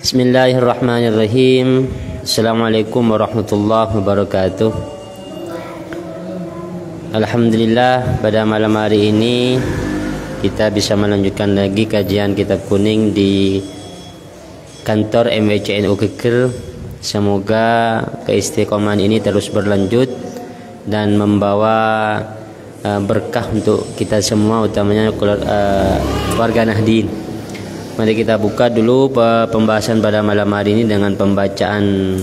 Bismillahirrahmanirrahim. Assalamualaikum warahmatullahi wabarakatuh. Alhamdulillah, pada malam hari ini kita bisa melanjutkan lagi kajian kitab kuning di kantor MWCNU Kekir. Semoga keistiqomahan ini terus berlanjut dan membawa berkah untuk kita semua, utamanya keluarga Nahdien. Mari kita buka dulu pembahasan pada malam hari ini dengan pembacaan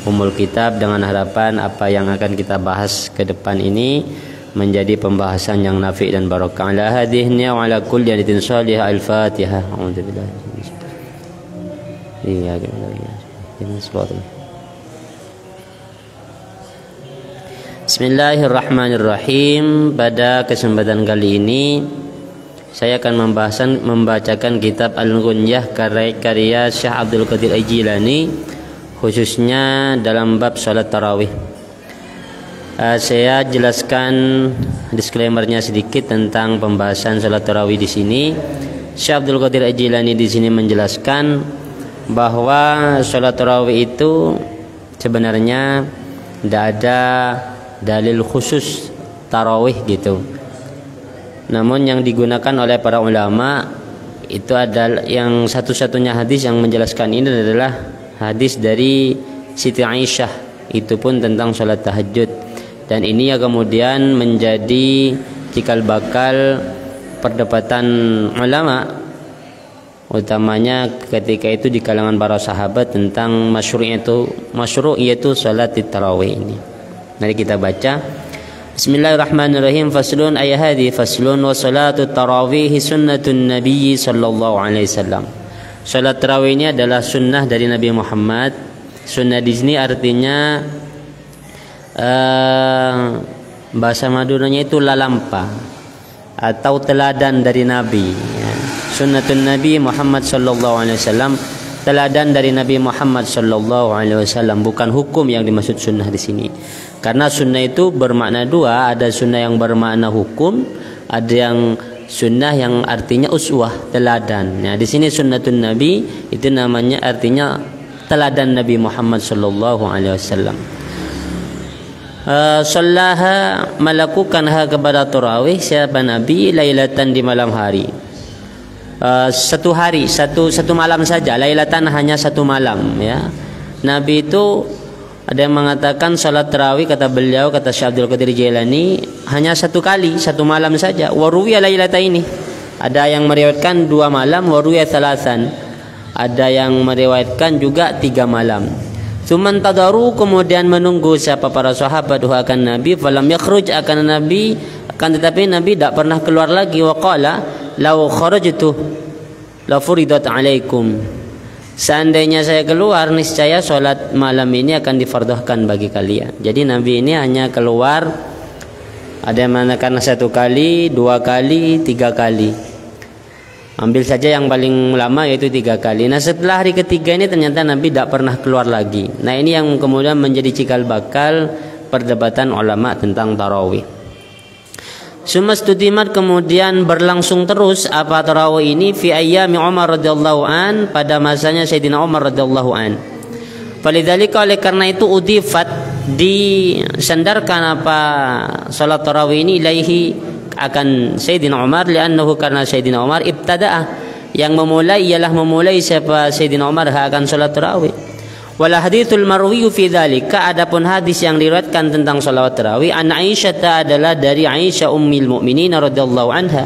Ummul Kitab, dengan harapan apa yang akan kita bahas ke depan ini menjadi pembahasan yang nafi' dan barakah. Ala hadhihi wa ala kulli yadin salih. Al-Fatihah. A'udzubillahi Bismillahirrahmanirrahim. Pada kesempatan kali ini saya akan membacakan kitab Al-Ghunyah karya Syekh Abdul Qadir Al-Jilani, khususnya dalam bab salat tarawih. Saya jelaskan disclaimernya sedikit tentang pembahasan salat tarawih di sini. Syekh Abdul Qadir Al-Jilani di sini menjelaskan bahwa salat tarawih itu sebenarnya tidak ada dalil khusus tarawih gitu. Namun yang digunakan oleh para ulama itu adalah yang satu-satunya hadis yang menjelaskan ini adalah hadis dari Siti Aisyah, itu pun tentang sholat tahajud. Dan ini yang kemudian menjadi cikal bakal perdebatan ulama, utamanya ketika itu di kalangan para sahabat tentang masyru' sholat tarawih ini. Mari kita baca. Bismillahirrahmanirrahim. Faslun ayat hadhi faslun wa salatu tarawih sunnatun Nabi sallallahu alaihi wasallam. Salat tarawih ini adalah sunnah dari Nabi Muhammad. Sunnah di sini artinya bahasa Maduranya itu lalampa atau teladan dari Nabi. Sunnatun Nabi Muhammad sallallahu alaihi wasallam, teladan dari Nabi Muhammad sallallahu alaihi wasallam, bukan hukum yang dimaksud sunnah di sini. Karena sunnah itu bermakna dua, ada sunnah yang bermakna hukum, ada yang sunnah yang artinya uswah, teladan. Nah, di sini sunnatun Nabi itu namanya artinya teladan Nabi Muhammad sallallahu alaihi wasallam. Sallaha, melakukanha kepada tarawih siapa Nabi lailatan, di malam hari. Satu hari, satu malam saja. Lailatan hanya satu malam, ya. Nabi itu ada yang mengatakan salat tarawih, kata beliau, kata Syekh Abdul Qadir Jilani, hanya satu kali, satu malam saja. Wa ruwiya lailataini. Ada yang meriwayatkan dua malam, wa ruwiya thalathan. Ada yang meriwayatkan juga tiga malam. Tsumman tadaru, kemudian menunggu siapa para sahabat akan Nabi, falam yakhruj, akan Nabi, akan tetapi Nabi tidak pernah keluar lagi. Wa qala law kharajtu la furidat alaikum. Seandainya saya keluar, niscaya sholat malam ini akan difardhahkan bagi kalian. Jadi Nabi ini hanya keluar, ada yang mengatakan satu kali, dua kali, tiga kali. Ambil saja yang paling lama yaitu tiga kali. Nah, setelah hari ketiga ini ternyata Nabi tidak pernah keluar lagi. Nah, ini yang kemudian menjadi cikal bakal perdebatan ulama tentang tarawih. Sumastudimat, kemudian berlangsung terus apa tarawih ini fi ayyami Umar radhiyallahu an, pada masanya Sayyidina Umar radhiyallahu an. Falidzalika, oleh karena itu udifat, disandarkan apa salat tarawih ini ilaihi, akan Sayyidina Umar, li'annahu, karena Sayyidina Umar ibtada'a, yang memulai ialah memulai siapa Sayyidina Umar akan salat tarawih. Wala hadithul marwiyu fi dzalika, adapun hadis yang diriwayatkan tentang salawat tarawih an Aisyah adalah dari Aisyah ummul mukminin radhiyallahu anha,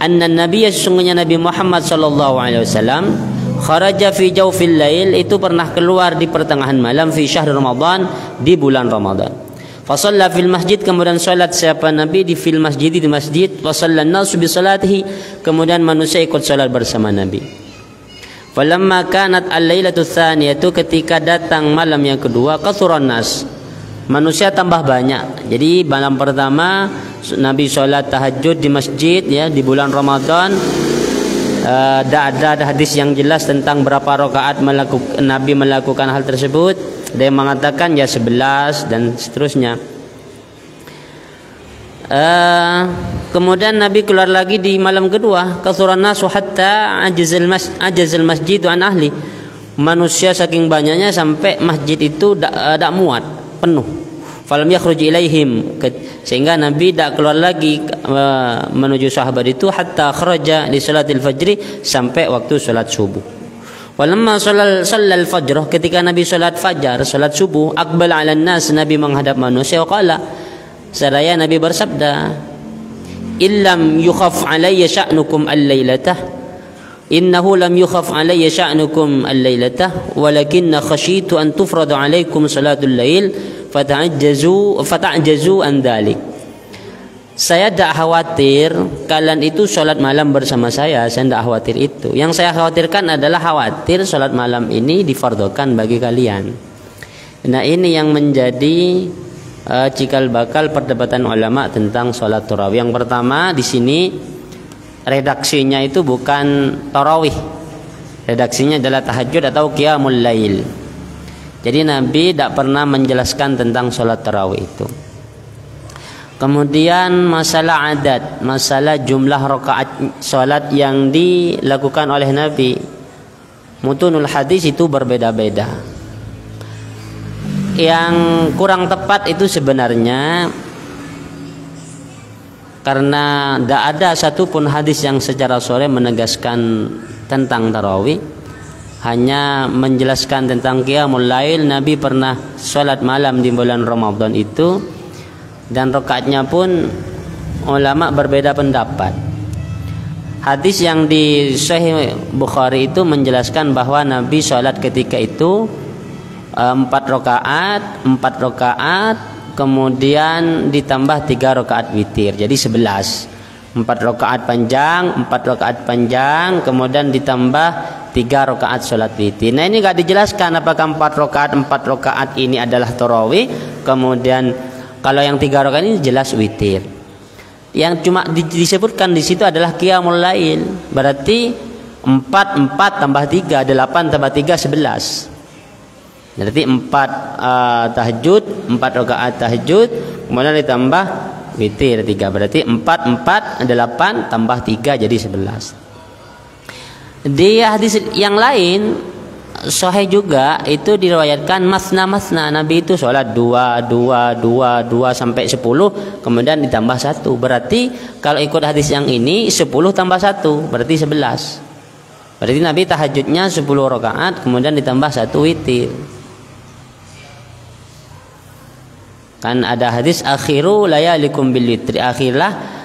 anna nabiyya, sesungguhnya Nabi Muhammad sallallahu alaihi wasallam, kharaja fi jawfil lail, itu pernah keluar di pertengahan malam, fi syahr Ramadan, di bulan Ramadan. Fa shalla fil masjid, kemudian salat siapa Nabi di fil masjid, di masjid. Wa shallan nasu bi salatihi, kemudian manusia ikut salat bersama Nabi. Falamma kanat al-lailatu tsaniyatu, ketika datang malam yang kedua, kathuran nas, manusia tambah banyak. Jadi malam pertama Nabi sholat tahajud di masjid, ya, di bulan Ramadan. Ada hadis yang jelas tentang berapa rakaat Nabi melakukan hal tersebut. Ada yang mengatakan ya 11 dan seterusnya. Kemudian Nabi keluar lagi di malam kedua, kathuran nasu hatta ajazal masjidu an ahli. Manusia saking banyaknya sampai masjid itu tak muat, penuh. Falam yakhruj ilaihim, sehingga Nabi tak keluar lagi menuju sahabat itu hatta kharaja li salatil fajri, sampai waktu salat subuh. Walamma shallal fajr, ketika Nabi salat fajar, salat subuh, aqbala 'alan nas, Nabi menghadap manusia, qala, seraya Nabi bersabda, illam yukhaf alayya sya'nukum al-lailatah, innahu lam yukhaf alayya sya'nukum al-lailatah walakinna khasyitu an tufradu alaykum salatul lail fata'jazu an dhalik. Saya tidak khawatir kalian itu sholat malam bersama saya tidak khawatir itu. Yang saya khawatirkan adalah khawatir sholat malam ini difardukan bagi kalian. Nah, ini yang menjadi cikal bakal perdebatan ulama tentang sholat tarawih. Yang pertama di sini redaksinya itu bukan tarawih, redaksinya adalah tahajud atau qiyamul lail. Jadi Nabi tidak pernah menjelaskan tentang sholat tarawih itu. Kemudian masalah adat, masalah jumlah rakaat sholat yang dilakukan oleh Nabi, mutunul hadis itu berbeda-beda. Yang kurang tepat itu sebenarnya karena tidak ada satupun hadis yang secara sore menegaskan tentang tarawih, hanya menjelaskan tentang qiyamul lail. Nabi pernah sholat malam di bulan Ramadan itu, dan rakaatnya pun ulama berbeda pendapat. Hadis yang di Sahih Bukhari itu menjelaskan bahwa Nabi sholat ketika itu 4 rakaat, kemudian ditambah 3 rakaat witir, jadi 11. 4 rakaat panjang, kemudian ditambah 3 rakaat sholat witir. Nah, ini gak dijelaskan apakah 4 rakaat ini adalah tarawih, kemudian kalau yang 3 rakaat ini jelas witir. Yang cuma disebutkan di situ adalah qiyamul lail, berarti 4 tambah 3, 8 tambah 3 11. Berarti 4 tahajud, 4 rakaat tahajud, kemudian ditambah witir 3, berarti 4 8 tambah 3 jadi 11. Di hadis yang lain sahih juga itu diriwayatkan masna, Nabi itu sholat 2 sampai 10, kemudian ditambah 1. Berarti kalau ikut hadis yang ini 10 tambah 1 berarti 11. Berarti Nabi tahajudnya 10 rakaat, kemudian ditambah 1 witir. Kan ada hadis akhiru layalikum bil witri,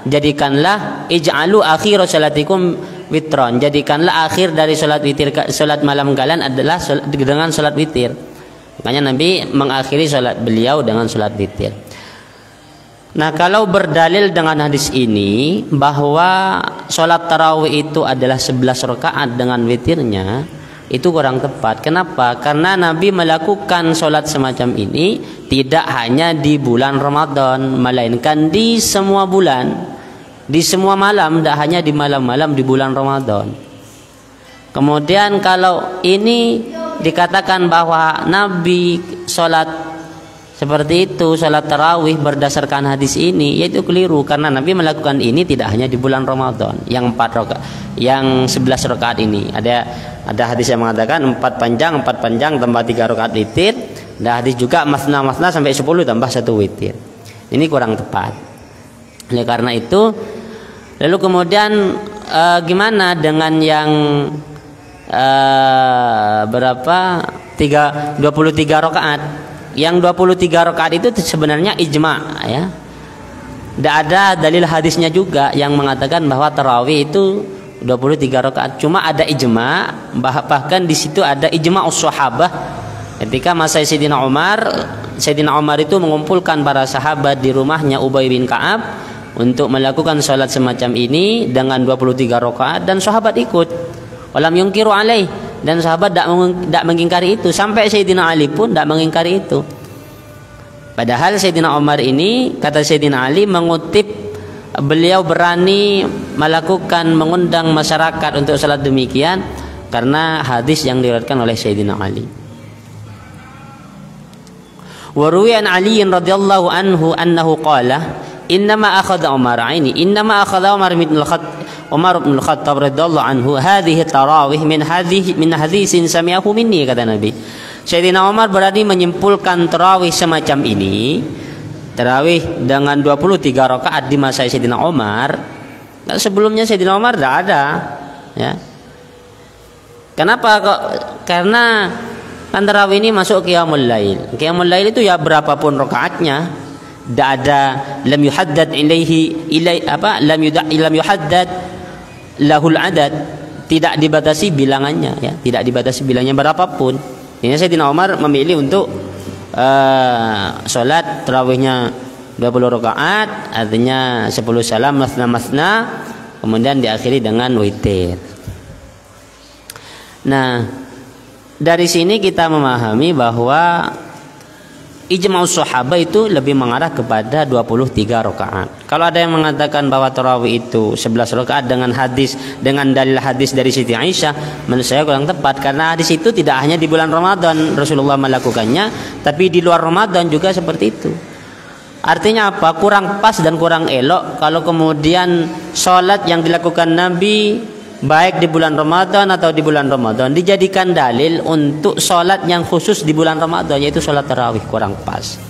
jadikanlah ij'alu akhiru salatikum witron, jadikanlah akhir dari salat witir, salat malam kalian adalah dengan salat witir. Makanya Nabi mengakhiri salat beliau dengan salat witir. Nah, kalau berdalil dengan hadis ini bahwa salat tarawih itu adalah 11 rakaat dengan witirnya, itu kurang tepat. Kenapa? Karena Nabi melakukan sholat semacam ini tidak hanya di bulan Ramadan, melainkan di semua bulan, di semua malam, tidak hanya di malam-malam di bulan Ramadan. Kemudian kalau ini dikatakan bahwa Nabi sholat seperti itu, sholat tarawih berdasarkan hadis ini, yaitu keliru, karena Nabi melakukan ini tidak hanya di bulan Ramadan yang 4 rakaat, yang 11 rakaat ini. Ada hadis yang mengatakan 4 panjang tambah 3 rakaat witir. Ada hadis juga masna sampai 10 tambah 1 witir. Ini kurang tepat. Oleh karena itu, lalu kemudian gimana dengan yang 23 rakaat? Yang 23 rakaat itu sebenarnya ijma, ya. Tidak ada dalil hadisnya juga yang mengatakan bahwa tarawih itu 23 rakaat. Cuma ada ijma, bahkan di situ ada ijma us-sahabah. Ketika masa Sayyidina Umar itu mengumpulkan para sahabat di rumahnya Ubay bin Ka'ab untuk melakukan sholat semacam ini dengan 23 rakaat, dan sahabat ikut. Walam yungkiru alaih, dan sahabat tidak mengingkari itu. Sampai Sayyidina Ali pun tidak mengingkari itu. Padahal Sayyidina Umar ini, kata Sayyidina Ali, mengutip beliau berani mengundang masyarakat untuk salat demikian karena hadis yang diriwayatkan oleh Sayyidina Ali. Wa ruwiya an Ali radhiyallahu anhu annahu qala innama akhadha Umar bin al-Khattab radhiyallahu anhu hadhihi tarawih min hadisin sami'ahu minni, kata Nabi. Sayyidina Umar berani menyimpulkan tarawih semacam ini, tarawih dengan 23 rakaat di masa Sayyidina Umar. Sebelumnya Sayyidina Umar tidak ada, ya. Kenapa kok? Karena kan tarawih ini masuk qiyamul lail. Qiyamul lail itu ya berapapun rakaatnya, tidak ada lam yuhaddad lam yuhaddad lahul adad, tidak dibatasi bilangannya, ya, tidak dibatasi bilangnya berapapun. Ini Sayyidina Umar memilih untuk sholat tarawihnya 20 rakaat, artinya 10 salam masna, kemudian diakhiri dengan witir. Nah, dari sini kita memahami bahwa ijma'us sahabat itu lebih mengarah kepada 23 rakaat. Kalau ada yang mengatakan bahwa tarawih itu 11 rakaat dengan dalil hadis dari Siti Aisyah, menurut saya kurang tepat, karena hadis itu tidak hanya di bulan Ramadan Rasulullah melakukannya, tapi di luar Ramadan juga seperti itu. Artinya apa? Kurang pas dan kurang elok kalau kemudian sholat yang dilakukan Nabi baik di bulan Ramadan atau di bulan Ramadan dijadikan dalil untuk sholat yang khusus di bulan Ramadan, yaitu sholat tarawih. Kurang pas.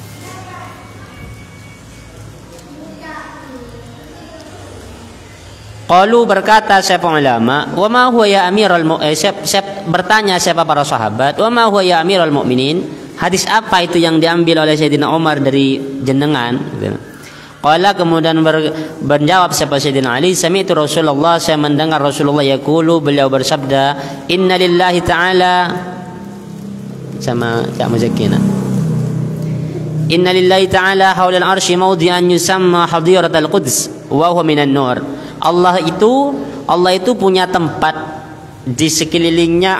Qalu, berkata siapa ulama, wa ma huwa ya amiral bertanya siapa para sahabat, wa ma huwa ya amiral mu'minin, hadis apa itu yang diambil oleh Sayyidina Umar dari jenengan? Qala, kemudian menjawab siapa Sayyidina Ali, sami'tu Rasulullah, saya mendengar Rasulullah yaqulu, beliau bersabda, inna lillahi ta'ala, sama Cak Muzakina, inna lillahi ta'ala haulal arsy mawdi'an yusamma hadiratul quds wa huwa minan nur. Allah itu punya tempat di sekelilingnya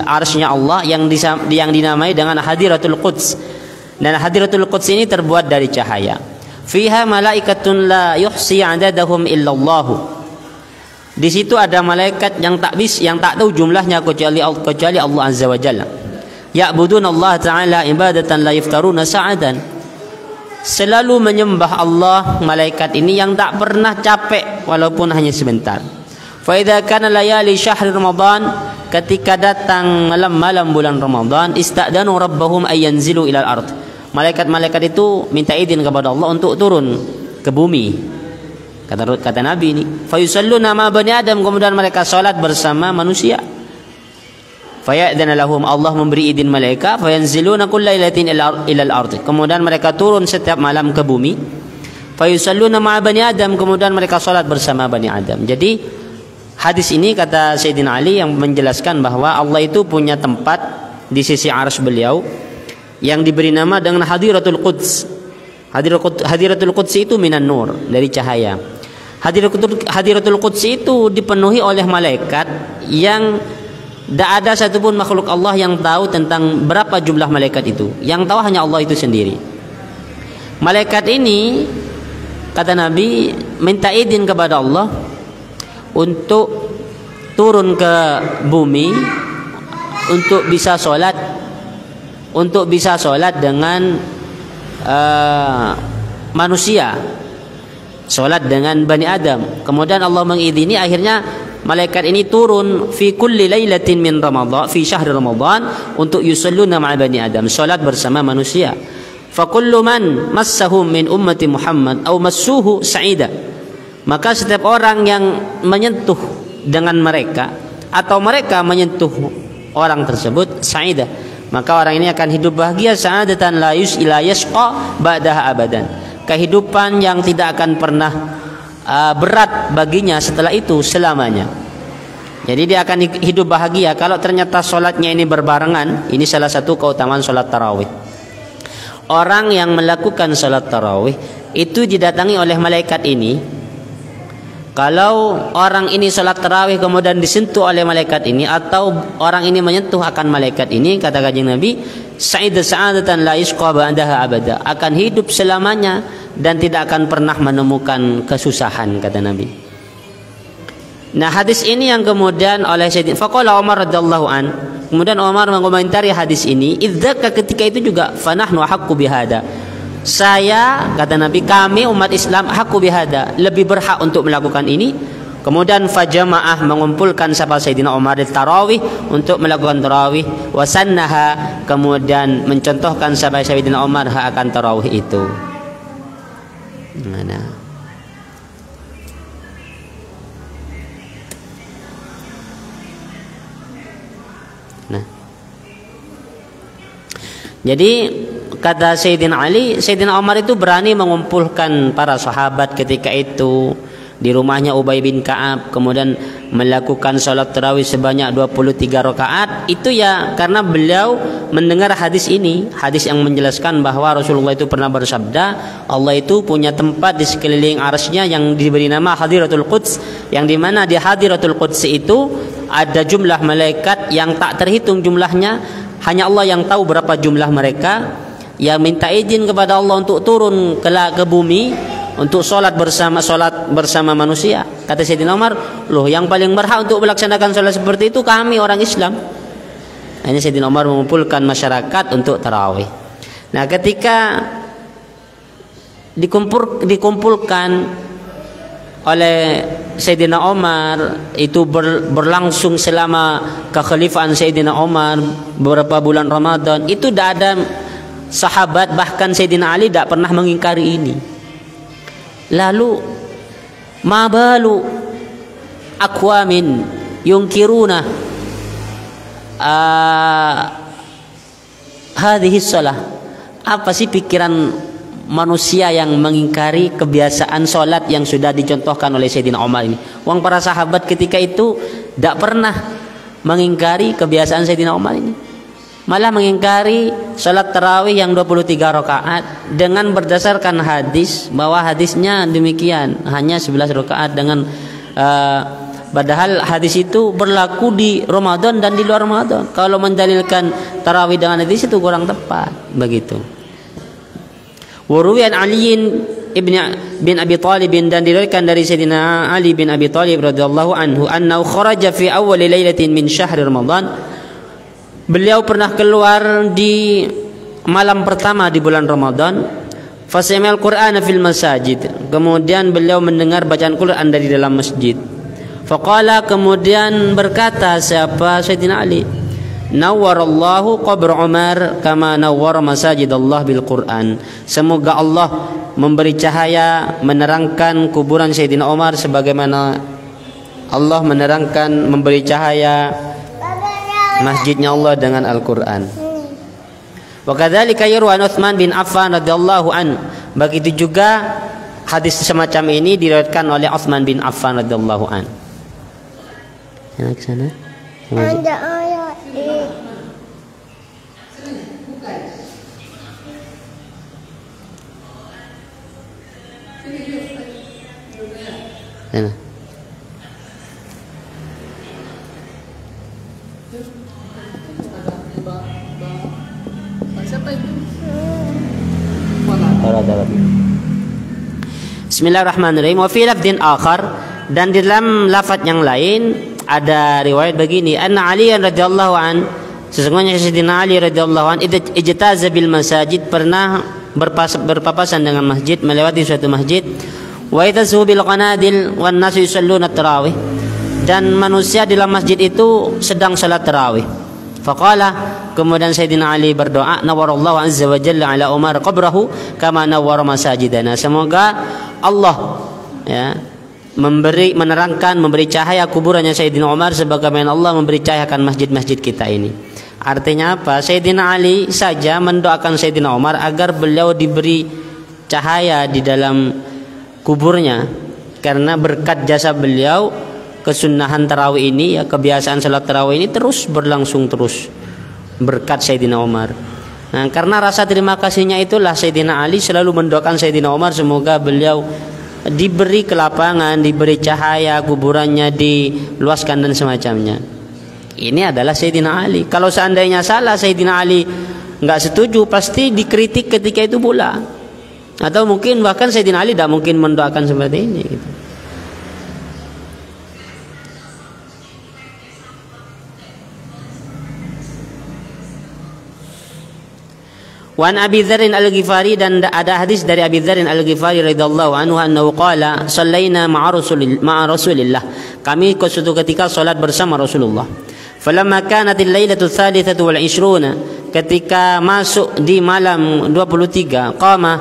arsy-nya Allah yang dinamai dengan hadiratul quds, dan hadiratul quds ini terbuat dari cahaya. Fiha malaikatun la yuhsi adadahum illallah. Di situ ada malaikat yang tak tahu jumlahnya kecuali Allah Azza wa Jalla. Ya'budun Allah Ta'ala ibadatan la yaftaruna sa'adan. Selalu menyembah Allah malaikat ini yang tak pernah capek walaupun hanya sebentar. Fa idza kana layali syahr Ramadan, ketika datang malam-malam bulan Ramadan, ista'danu rabbahum ayyanzilu ilal ard. Malaikat-malaikat itu minta izin kepada Allah untuk turun ke bumi. Kata Nabi ini, fayusalluna ma bani Adam, kemudian mereka salat bersama manusia. Faya'dana lahum, Allah memberi izin mereka, fayanziluna kullailatin ilal ard, kemudian mereka turun setiap malam ke bumi. Fayusalluna ma bani Adam, kemudian mereka salat bersama bani Adam. Jadi hadis ini, kata Sayyidina Ali, yang menjelaskan bahwa Allah itu punya tempat di sisi arsy beliau yang diberi nama dengan hadiratul quds. Hadiratul quds itu minan nur, dari cahaya. Hadiratul quds itu dipenuhi oleh malaikat yang tidak ada satupun makhluk Allah yang tahu tentang berapa jumlah malaikat itu. Yang tahu hanya Allah itu sendiri. Malaikat ini, kata Nabi, minta izin kepada Allah untuk turun ke bumi untuk bisa sholat dengan manusia, sholat dengan Bani Adam. Kemudian Allah mengizini, akhirnya malaikat ini turun fi kulli lailatin min Ramadan, fi syahr Ramadan, untuk yusalluna ma'a Bani Adam, sholat bersama manusia. Fa kullu man massahum min ummati Muhammad aw massuhu sa'ida, maka setiap orang yang menyentuh dengan mereka atau mereka menyentuh orang tersebut, sa'ida, maka orang ini akan hidup bahagia, sa'adatan la yashqa ba'daha abadan, kehidupan yang tidak akan pernah berat baginya setelah itu selamanya. Jadi dia akan hidup bahagia kalau ternyata sholatnya ini berbarengan. Ini salah satu keutamaan sholat tarawih. Orang yang melakukan sholat tarawih itu didatangi oleh malaikat ini. Kalau orang ini sholat tarawih kemudian disentuh oleh malaikat ini, atau orang ini menyentuh akan malaikat ini, kata Kanjeng Nabi, sa'adatan la yashqa ba'daha abada, akan hidup selamanya dan tidak akan pernah menemukan kesusahan, kata Nabi. Nah, hadis ini yang kemudian oleh Sayyidina faqala Umar radhiyallahu an, kemudian Umar mengomentari hadis ini, idzaka, ketika itu juga, fanahnu haqqu bihada, saya, kata Nabi, kami umat Islam haqqu bihada, lebih berhak untuk melakukan ini. Kemudian fajamaah, mengumpulkan sahabat Sayyidina Umar di tarawih untuk melakukan tarawih, wasannaha, kemudian mencontohkan sahabat Sayyidina Umar akan tarawih itu. Nah, jadi kata Sayyidina Ali, Sayyidina Umar itu berani mengumpulkan para sahabat ketika itu di rumahnya Ubay bin Ka'ab, kemudian melakukan salat tarawih sebanyak 23 rakaat. Itu ya karena beliau mendengar hadis ini, hadis yang menjelaskan bahwa Rasulullah itu pernah bersabda, Allah itu punya tempat di sekeliling arsy-Nya yang diberi nama Hadiratul Quds, yang dimana di Hadiratul Quds itu ada jumlah malaikat yang tak terhitung jumlahnya, hanya Allah yang tahu berapa jumlah mereka, yang minta izin kepada Allah untuk turun ke bumi untuk sholat bersama manusia. Kata Sayyidina Umar, loh yang paling berhak untuk melaksanakan sholat seperti itu kami orang Islam. Hanya Sayyidina Umar mengumpulkan masyarakat untuk tarawih. Nah, ketika dikumpulkan oleh Sayyidina Umar, itu berlangsung selama kekhalifahan Sayyidina Umar beberapa bulan Ramadan, itu tidak ada sahabat, bahkan Sayyidina Ali tidak pernah mengingkari ini. Lalu mabalu aqwamin yunkiruna hadhihi shalah, apa sih pikiran manusia yang mengingkari kebiasaan sholat yang sudah dicontohkan oleh Sayyidina Umar ini? Wong para sahabat ketika itu tidak pernah mengingkari kebiasaan Sayyidina Umar ini, malah mengingkari salat tarawih yang 23 rakaat dengan berdasarkan hadis bahwa hadisnya demikian, hanya 11 rakaat, dengan padahal hadis itu berlaku di Ramadan dan di luar Ramadan. Kalau mendalilkan tarawih dengan hadis itu kurang tepat begitu. Waruwiyan Ali bin Abi Thalib, dan diriwayatkan dari Sayyidina Ali bin Abi Thalib radhiyallahu anhu annahu kharaja fi awwal lailatin min syahr Ramadan, beliau pernah keluar di malam pertama di bulan Ramadan. Fasami'al Qur'ana fil masajid, kemudian beliau mendengar bacaan Quran dari dalam masjid. Faqala, kemudian berkata siapa? Sayyidina Ali, nawwarallahu qabr Umar kama nawwara masajidallah bil Quran, semoga Allah memberi cahaya, menerangkan kuburan Sayyidina Umar sebagaimana Allah menerangkan, memberi cahaya masjidnya Allah dengan Al-Quran. Wa kadzalika yarwa Utsman bin Affan radhiyallahu an, begitu juga hadis semacam ini diriwayatkan oleh Utsman bin Affan radhiyallahu an. Sana ke sana. Ada ayat sana. Bismillahirrahmanirrahim. Wa fi lafdin akhar, dan di dalam lafaz yang lain ada riwayat begini, anna Ali radhiyallahu an, sesungguhnya Sayyidina Ali radhiyallahu an ijtaza bil masajid, pernah berpapasan dengan masjid, melewati suatu masjid, wa itazu bil qanadil wan nasu yusalluna tarawih, dan manusia di dalam masjid itu sedang salat tarawih. Faqala, kemudian Sayyidina Ali berdoa, nawwarallahu azza wa jalla ala Umar qabrahu kama nawwara masajidana, semoga Allah menerangkan, memberi cahaya kuburannya Sayyidina Umar sebagaimana Allah memberi cahayakan masjid-masjid kita ini. Artinya apa? Sayyidina Ali saja mendoakan Sayyidina Umar agar beliau diberi cahaya di dalam kuburnya, karena berkat jasa beliau kesunahan tarawih ini, kebiasaan salat tarawih ini terus berlangsung terus berkat Sayyidina Umar. Nah, karena rasa terima kasihnya itulah Sayyidina Ali selalu mendoakan Sayyidina Umar semoga beliau diberi kelapangan, diberi cahaya, kuburannya diluaskan dan semacamnya. Ini adalah Sayyidina Ali. Kalau seandainya salah, Sayyidina Ali nggak setuju, pasti dikritik ketika itu pula. Atau mungkin bahkan Sayyidina Ali tidak mungkin mendoakan seperti ini gitu. Wan Abi Dzar Al-Ghifari, dan ada hadis dari Abi Dzar Al-Ghifari radhiyallahu anhu annahu qala sallaina ma'a Rasulillah, kami suatu ketika salat bersama Rasulullah. Falamma kanatil lailatul tsalitsatu wal 20, ketika masuk di malam 23, qama,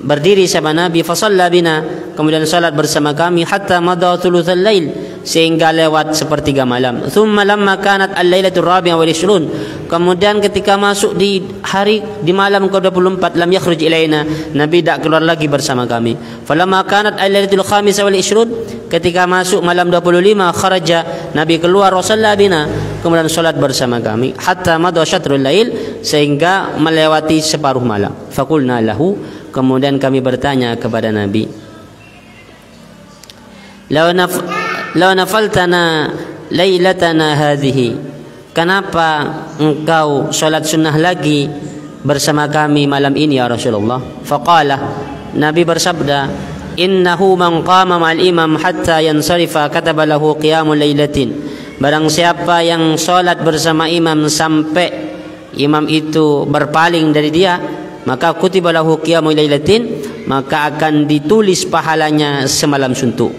berdiri sama Nabi, fa shalla bina, kemudian salat bersama kami, hatta madha thulutsal lail, sehingga lewat sepertiga malam. Tsumma lamma kanat al-lailatul rabi'ah wal 20, kemudian ketika masuk di malam ke-24, lam yakhruj ilaina, Nabi tidak keluar lagi bersama kami. Falamma kanat al-lailatul khamisah wal 20, ketika masuk malam 25, kharaja, Nabi keluar, wa shalla bina, kemudian salat bersama kami, hatta madha syatrul lail, sehingga melewati separuh malam. Faqulna lahu, kemudian kami bertanya kepada Nabi, law nafaltana lailatana hadhihi, kenapa engkau salat sunnah lagi bersama kami malam ini ya Rasulullah? Faqala, Nabi bersabda, innahu man qama ma'al imam hatta yansarifa kataba lahu qiyamul lailatin, barang siapa yang salat bersama imam sampai imam itu berpaling dari dia, maka kutiba lahu qiyamul lailatin, maka akan ditulis pahalanya semalam suntuk.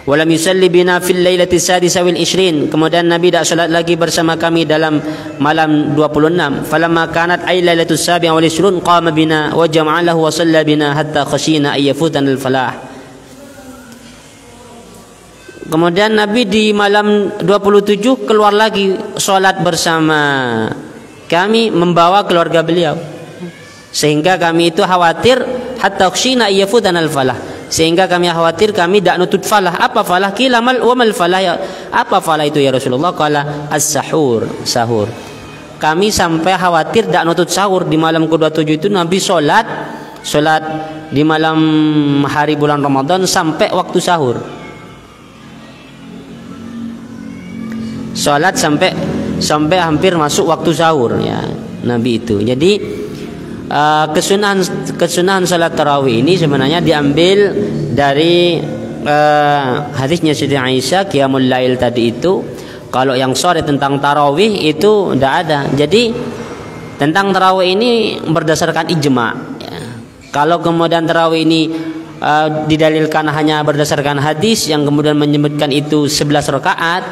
Walam yusalli bina fil lailati sadisah wal 20, kemudian Nabi tidak salat lagi bersama kami dalam malam 26. Falamma kanat ay lailatus sabi'ah wal 20 qama bina wa jama'a lahu wa shalla bina hatta khashina ay yafutan al falah. Kemudian Nabi di malam 27 keluar lagi salat bersama kami, membawa keluarga beliau, sehingga kami itu khawatir, hatta khashina ay yafutan al falah, sehingga kami khawatir kami tidak nutut falah. Apa falah? Qila wa mal falah ya, apa falah itu ya Rasulullah? Qala as-sahur, sahur. Kami sampai khawatir tidak nutut sahur. Di malam ke-27 itu Nabi salat di malam hari bulan Ramadan sampai waktu sahur. Salat sampai hampir masuk waktu sahur ya Nabi itu. Jadi kesunahan salat tarawih ini sebenarnya diambil dari hadisnya Siti Aisyah, qiyamul lail tadi itu. Kalau yang sore tentang tarawih itu tidak ada. Jadi tentang tarawih ini berdasarkan ijma ya. Kalau kemudian tarawih ini didalilkan hanya berdasarkan hadis yang kemudian menyebutkan itu 11 rakaat,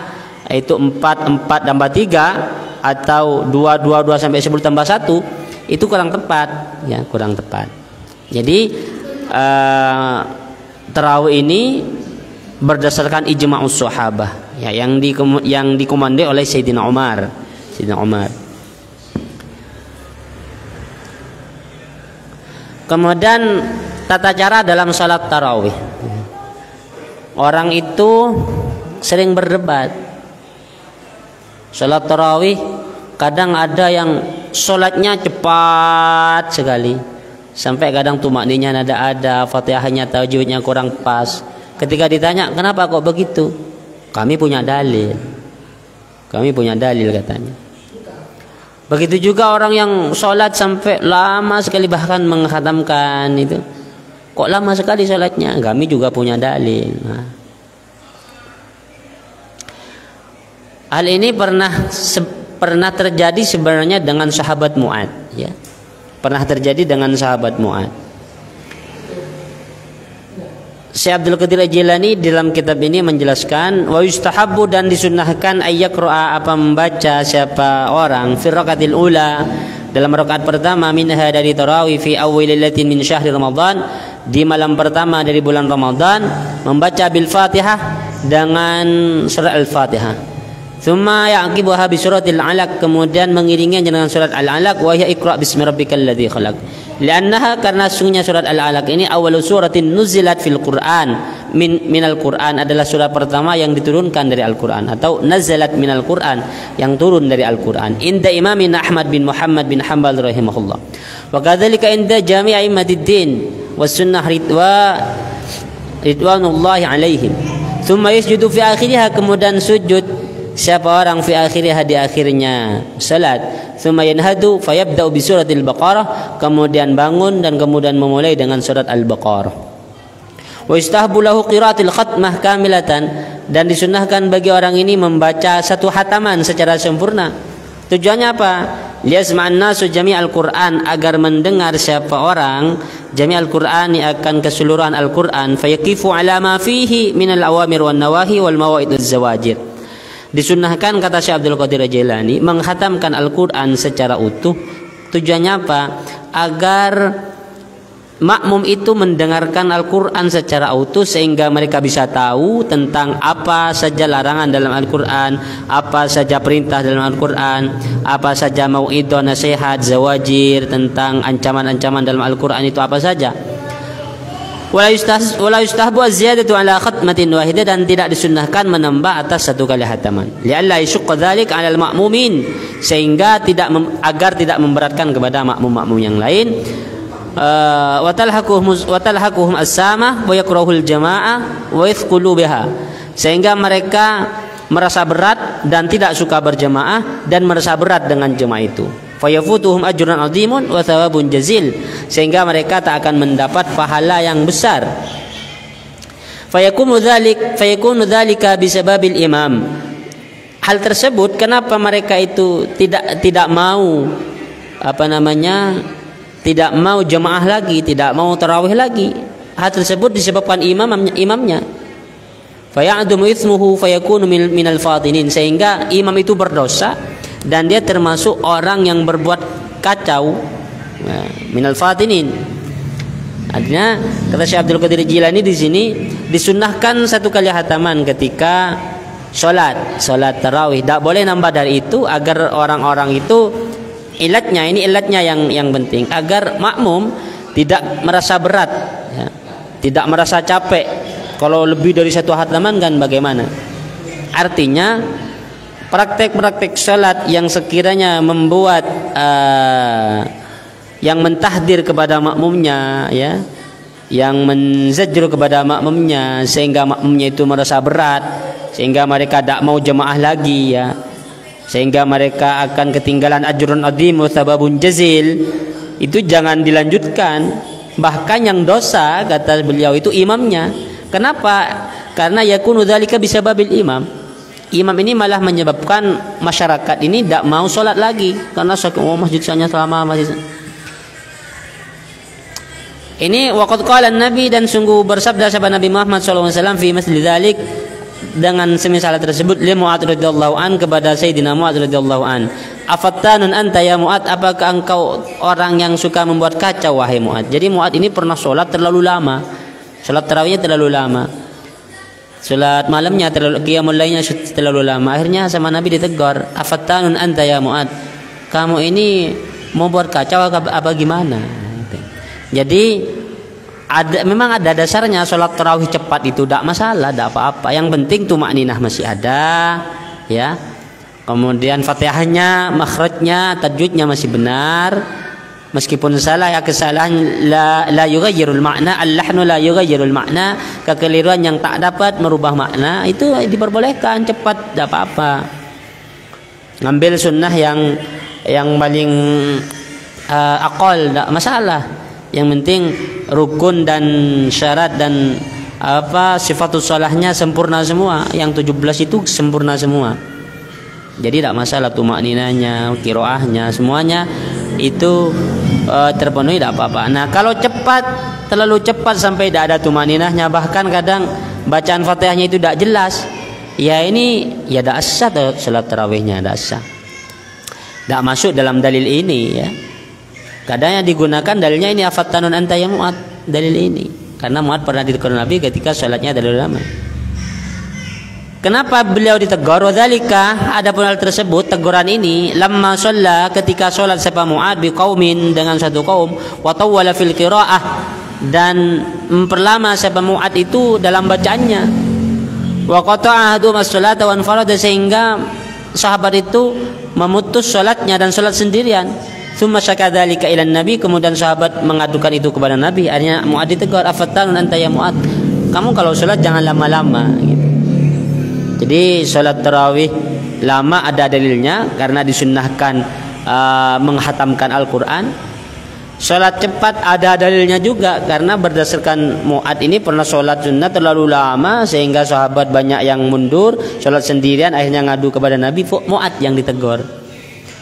itu 4 tambah 3 atau 2 sampai 10 tambah 1, itu kurang tepat ya, kurang tepat. Jadi tarawih ini berdasarkan ijma'us sahabah ya, yang dikomandoi oleh Sayyidina Umar. Kemudian tata cara dalam salat tarawih. Orang itu sering berdebat. Salat tarawih kadang ada yang sholatnya cepat sekali, sampai kadang tumakninnya ada, Fatihahnya tajwidnya kurang pas. Ketika ditanya kenapa kok begitu, kami punya dalil katanya. Begitu juga orang yang sholat sampai lama sekali, bahkan menghatamkan itu, kok lama sekali sholatnya, kami juga punya dalil. Hal ini pernah terjadi sebenarnya dengan sahabat Mu'ad ya. Pernah terjadi dengan sahabat Mu'ad. Syekh Abdul Qadir Al-Jilani dalam kitab ini menjelaskan, wa yustahabbu, dan disunnahkan ayyaqra'a, apa membaca siapa orang, fi raqatil ula, dalam rakaat pertama, minha, dari tarawih, fi awwal lailatin min syahri Ramadan, di malam pertama dari bulan Ramadan, membaca bil Fatihah, dengan surah Al-Fatihah. Thumma ya'qibuha bi suratil 'alaq, kemudian mengiringinya dengan surat Al-'alaq, wa hiya iqra' bismi rabbikal ladzi khalaq. Li'annaha, karena sungguhnya surat Al-'alaq ini awwalu suratin nuzilat fil Qur'an, minal Qur'an, adalah surat pertama yang diturunkan dari Al-Qur'an, atau nazalat minal Qur'an, yang turun dari Al-Qur'an. Inda Imamina Ahmad bin Muhammad bin Hanbal rahimahullah. Wa kadzalika inda jami' a'immatiddin was sunnah ridwanullahi alaihim. Thumma yasjudu fi akhiriha, kemudian sujud siapa orang fi akhiriha, di akhirnya salat. Tsumma yanhadu fayabda'u bi suratil Baqarah, kemudian bangun dan kemudian memulai dengan surat Al-Baqarah. Wa istahabbu lahu qiraatul khatmah kamilatan, dan disunnahkan bagi orang ini membaca satu hataman secara sempurna. Tujuannya apa? liyasma'an nasu jami'al Qur'an, agar mendengar siapa orang jami'al Qur'an, akan keseluruhan Al-Qur'an, fayaqifu ala ma fihi minal awamir wan nawahi wal mawa'iduz zawajir. Disunnahkan, kata Syekh Abdul Qadir Jailani, menghatamkan Al-Qur'an secara utuh. Tujuannya apa? Agar makmum itu mendengarkan Al-Quran secara utuh, sehingga mereka bisa tahu tentang apa saja larangan dalam Al-Quran, apa saja perintah dalam Al-Quran, apa saja mau'idhah, nasihat, zawajir, tentang ancaman-ancaman dalam Al-Quran itu apa saja. Wala yustahbu az-ziyadatu ala khatmatin wahidah, dan tidak disunnahkan menambah atas satu kali hataman. Li'alla yashqa dzalik 'ala al-ma'mumin, sehingga agar tidak memberatkan kepada makmum-makmum yang lain. Watalhaquhum as-samah wa yakrahul jamaah wa yathqulu biha, sehingga mereka merasa berat dan tidak suka berjamaah dan merasa berat dengan jemaah itu. Fayafutuhum ajrun 'azimun wa thawabun jazil, sehingga mereka tak akan mendapat pahala yang besar. Fayakunu dzalika bisababil imam. Hal tersebut, kenapa mereka itu tidak mau tidak mau jemaah lagi, tidak mau tarawih lagi. Hal tersebut disebabkan imamnya. Faya'dumu itsmuhu fayakunu minal fatinin, sehingga imam itu berdosa dan dia termasuk orang yang berbuat kacau. Minal fatinin. Artinya, kata Syekh Abdul Qadir Jilani di sini, disunnahkan satu kali hataman ketika salat tarawih. Tak boleh nambah dari itu, agar orang-orang itu ilatnya yang penting, agar makmum tidak merasa berat, ya, tidak merasa capek. Kalau lebih dari satu hataman kan bagaimana? Artinya praktek-praktek salat yang sekiranya membuat yang mentahdir kepada makmumnya, ya, yang menzajru kepada makmumnya, sehingga makmumnya itu merasa berat, sehingga mereka tidak mau jemaah lagi, ya, sehingga mereka akan ketinggalan ajrun adzim wa tsawabun jazil, itu jangan dilanjutkan. Bahkan yang dosa, kata beliau, itu imamnya. Kenapa? Karena yakunu dzalika bisababil imam. Imam ini malah menyebabkan masyarakat ini tidak mau sholat lagi, karena masjid hanya selama masjid. Ini waqad qala Nabi, dan sungguh bersabda sahabat Nabi Muhammad SAW fi masjid dzalik, dengan semisal tersebut, li Mu'adz radhiyallahu an, kepada Sayyidina Mu'adz radhiyallahu an, afattanun anta ya Mu'adz, apakah engkau orang yang suka membuat kacau wahai Mu'adz? Jadi Mu'adz ini pernah sholat terlalu lama, sholat tarawihnya terlalu lama, sholat malamnya terlalu, qiyamul lailnya terlalu lama. Akhirnya sama Nabi ditegur, afattanun anta ya Mu'adz, kamu ini mau buat kacau apa gimana? Jadi memang ada dasarnya, sholat tarawih cepat itu tidak masalah, tidak apa-apa. Yang penting tumakninah masih ada, ya. Kemudian Fatihahnya, makhrajnya, tajwidnya masih benar. Meskipun salah, ya kesalahan la yughayyirul makna, al-lahnu la yughayyirul makna, kekeliruan yang tak dapat merubah makna, itu diperbolehkan cepat, tidak apa-apa. Ngambil sunnah yang paling aqal, tidak masalah. Yang penting rukun dan syarat dan sifatus sholahnya sempurna semua. Yang 17 itu sempurna semua. Jadi tidak masalah tumakninanya, qiraahnya, semuanya itu terpenuhi, tidak apa-apa. Nah, kalau terlalu cepat sampai tidak ada tumakninahnya, bahkan kadang bacaan Fatihahnya itu tidak jelas, ya ini ya tidak sah salat tarawihnya, tidak sah. Tidak masuk dalam dalil ini, ya. Kadang yang digunakan dalilnya ini, afattanun anta ya Mu'adz, dalil ini. Karena Mu'adz pernah ditegur Nabi ketika sholatnya terlalu lama. Kenapa beliau ditegur? Wadzalika, adapun hal tersebut, teguran ini, lamma shalla, ketika sholat sapa Mu'adz biqaumin, dengan satu kaum, wa tawwala fil qiraah, dan memperlama sapa Mu'adz itu dalam bacaannya. Wa qata'a ahadum as-salata wa anfarada, sehingga sahabat itu memutus sholatnya dan sholat sendirian. Tsumma syaka dzalika ila Nabi, kemudian sahabat mengadukan itu kepada Nabi. Akhirnya Mu'adz ditegur, afattanun anta ya Mu'adz, kamu kalau sholat jangan lama-lama, gitu. Jadi sholat tarawih lama ada dalilnya, karena disunnahkan menghatamkan Al-Quran. Sholat cepat ada dalilnya juga, karena berdasarkan Mu'adz ini pernah sholat sunnah terlalu lama, sehingga sahabat banyak yang mundur sholat sendirian, akhirnya ngadu kepada Nabi. Mu'adz yang ditegur.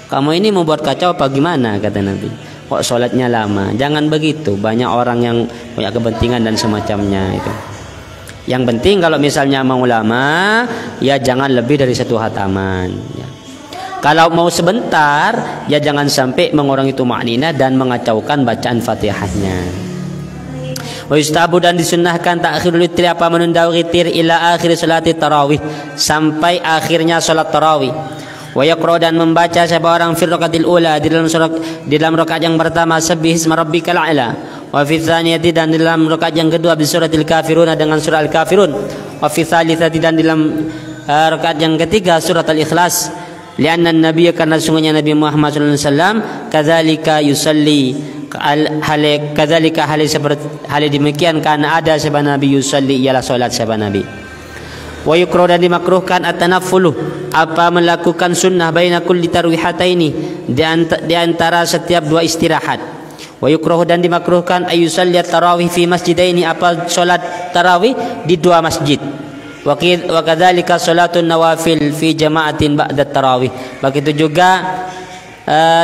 Kamu ini mau buat kacau apa gimana, kata Nabi. Kok sholatnya lama? Jangan begitu. Banyak orang yang punya kepentingan dan semacamnya itu. Yang penting kalau misalnya mau lama, ya jangan lebih dari 1 khataman. Ya. Kalau mau sebentar, ya jangan sampai mengurangi tumakninah dan mengacaukan bacaan Fatihahnya. Wa yustahabu, dan disunnahkan ta'khirul witri, apa menunda witir, ila akhir salati tarawih, sampai akhirnya salat tarawih. Wa yaqra, dan membaca seorang fi raqatil ula, di dalam rakaat yang pertama, sabbih isma rabbikal a'la, wa fi tsaniyati, dan dalam rakaat yang kedua, bi suratil kafirun, dengan surah al-kafirun, wa fi tsalitsati, dan dalam rakaat yang ketiga surat al-ikhlas. Lianna an-nabiy, karena sungguhnya Nabi Muhammad sallallahu alaihi wasallam, kadzalika yusalli, kadzalika hal demikian, karena ada seorang nabi yusalli, ialah salat seorang nabi. Wa yukrahu, dan dimakruhkan at-tanaffulu, apa melakukan sunnah baina kulli tarwihataini, di antara setiap 2 istirahat. Wa yukrahu, dan dimakruhkan ayusalli tarawih fi masjidaini, apa salat tarawih di 2 masjid. Wa kadzalika salatun nawafil fi jama'atin ba'da tarawih. Begitu juga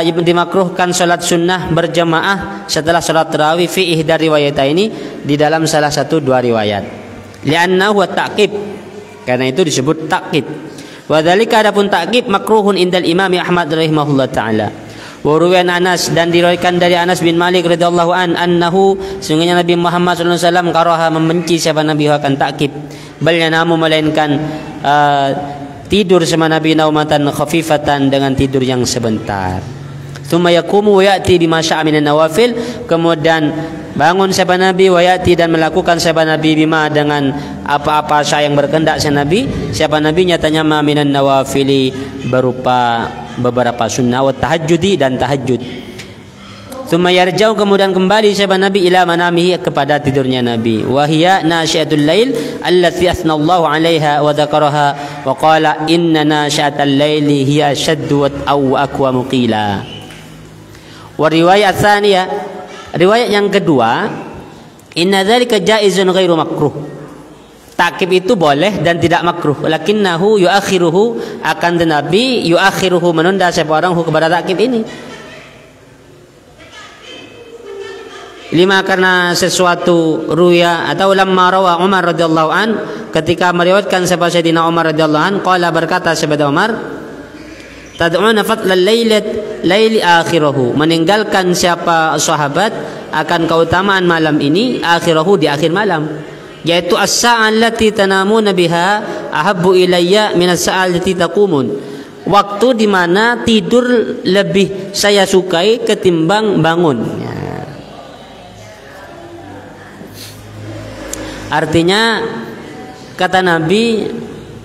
dimakruhkan salat sunnah berjamaah setelah salat tarawih fi ihda riwayataini, di dalam salah satu 2 riwayat. Li'annahu ta'qib, karena itu disebut ta'qib. Wa dzalika, adapun ta'qib makruhun indal Imam Ahmad rahimahullah taala. Wa ruwiyan Anas, dan diriwayatkan dari Anas bin Malik radhiyallahu anhu, sungguhnya Nabi Muhammad sallallahu alaihi wasallam karaha, membenci siapa Nabi akan ta'qib. Bal yanamu, melainkan tidur sama Nabi naumatan khafifatan, dengan tidur yang sebentar. Tsumma yaqumu wa ya'ti bima sya'a minan nawafil, kemudian bangun siapa Nabi, wa ya'ti, dan melakukan siapa Nabi, bima, dengan apa-apa sya yang berkehendak siapa Nabi nyatanya ma minan nawafili, berupa beberapa sunnah, wa tahajjudi, dan tahajud. Tsumma yarja'u, kemudian kembali siapa Nabi, ila manamihi, kepada tidurnya Nabi. Wa hiya nasyiatul lail allati asnallahu 'alaiha wa dzakaraha wa qala inna nasyiatal laili hiya ashaddu wa aqwa qila. Wa riwayat tsaniyah, riwayat yang kedua, inna dzalika jaizun ghairu makruh. Ta'qib itu boleh dan tidak makruh. Lakinnahu yuakhiruhu, akan Nabi yuakhiruhu, menunda seorang kepada ta'qib ini. Lima, karena sesuatu ruya atau lamma rawa Umar radhiyallahu an, ketika meriwayatkan Sayyidina Umar radhiyallahu an, qala, berkata Sayyidina Umar, tad'una fatlal laili akhirahu, meninggalkan siapa sahabat akan keutamaan malam ini, akhirahu, di akhir malam, yaitu as-sa'a allati tanamuna biha ahabbu ilayya min as-sa'a allati taqumun, waktu di mana tidur lebih saya sukai ketimbang bangun. Ya. Artinya kata Nabi,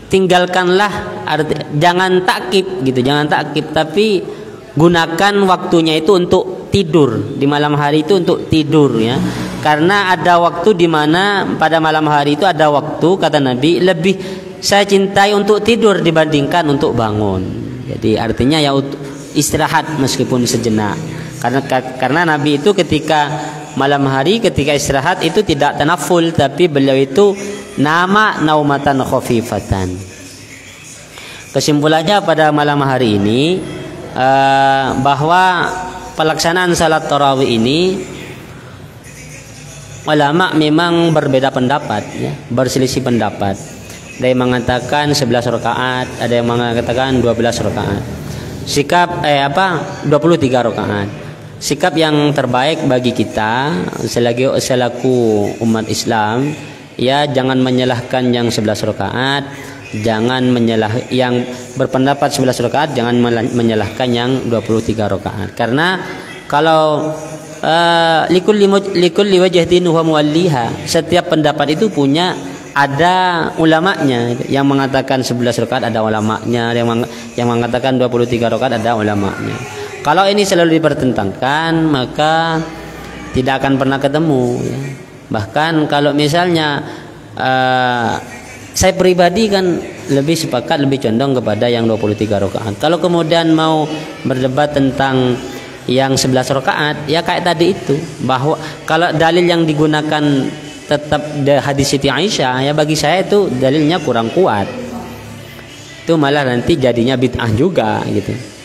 tinggalkanlah, jangan ta'qib gitu, jangan ta'qib, tapi gunakan waktunya itu untuk tidur, di malam hari itu untuk tidur, ya. Karena ada waktu di mana pada malam hari itu ada waktu, kata Nabi, lebih saya cintai untuk tidur dibandingkan untuk bangun. Jadi artinya ya istirahat meskipun sejenak. Karena Nabi itu ketika malam hari, ketika istirahat itu tidak tanaful, tapi beliau itu naumatan khafifatan. Kesimpulannya pada malam hari ini bahwa pelaksanaan salat tarawih ini ulama memang berbeda pendapat, ya, berselisih pendapat. Ada yang mengatakan 11 rakaat, ada yang mengatakan 12 rakaat. 23 rakaat. Sikap yang terbaik bagi kita selaku umat Islam, ya, jangan menyalahkan yang 11 rakaat, jangan yang berpendapat 11 rakaat, jangan menyalahkan yang 23 rakaat. Karena kalau likulli wajhatin huwa muwalliha, setiap pendapat itu ada ulamanya. Yang mengatakan 11 rakaat ada ulamanya, yang mengatakan 23 rakaat ada ulamanya. Kalau ini selalu dipertentangkan, maka tidak akan pernah ketemu, ya. Bahkan kalau misalnya saya pribadi kan lebih sepakat, lebih condong kepada yang 23 rakaat. Kalau kemudian mau berdebat tentang yang 11 rakaat, ya kayak tadi itu, bahwa kalau dalil yang digunakan tetap hadis Siti Aisyah, ya bagi saya itu dalilnya kurang kuat. Itu malah nanti jadinya bid'ah juga gitu.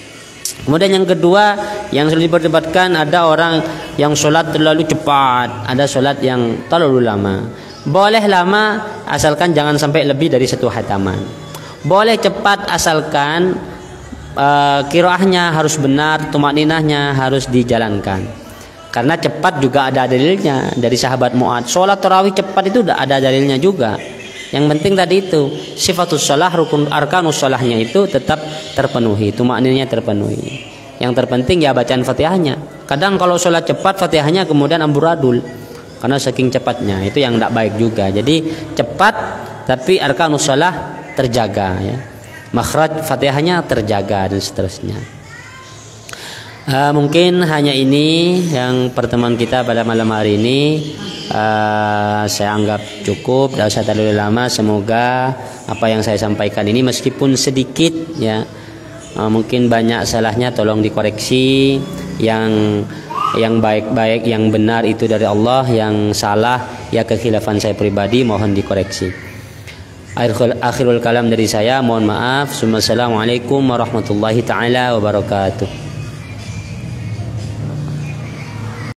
Kemudian yang kedua yang selalu diperdebatkan, ada orang yang sholat terlalu cepat, ada sholat yang terlalu lama. Boleh lama asalkan jangan sampai lebih dari 1 khataman. Boleh cepat asalkan qiraahnya harus benar, tumakninahnya harus dijalankan. Karena cepat juga ada dalilnya dari sahabat Mu'adz. Sholat tarawih cepat itu ada dalilnya juga. Yang penting tadi itu sifatus shalah, rukun arkanus shalahnya itu tetap terpenuhi, tumakninahnya terpenuhi. Yang terpenting ya bacaan Fatihahnya. Kadang kalau sholat cepat Fatihahnya kemudian amburadul karena saking cepatnya, itu yang tidak baik juga. Jadi cepat tapi arkanus shalah terjaga ya. Makhraj Fatihahnya terjaga dan seterusnya. Mungkin hanya ini yang pertemuan kita pada malam hari ini. Saya anggap cukup, tidak usah terlalu lama. Semoga apa yang saya sampaikan ini meskipun sedikit ya, mungkin banyak salahnya tolong dikoreksi. Yang baik-baik, yang benar itu dari Allah, yang salah ya kekhilafan saya pribadi, mohon dikoreksi. Akhirul kalam dari saya, mohon maaf. Assalamualaikum warahmatullahi taala wabarakatuh.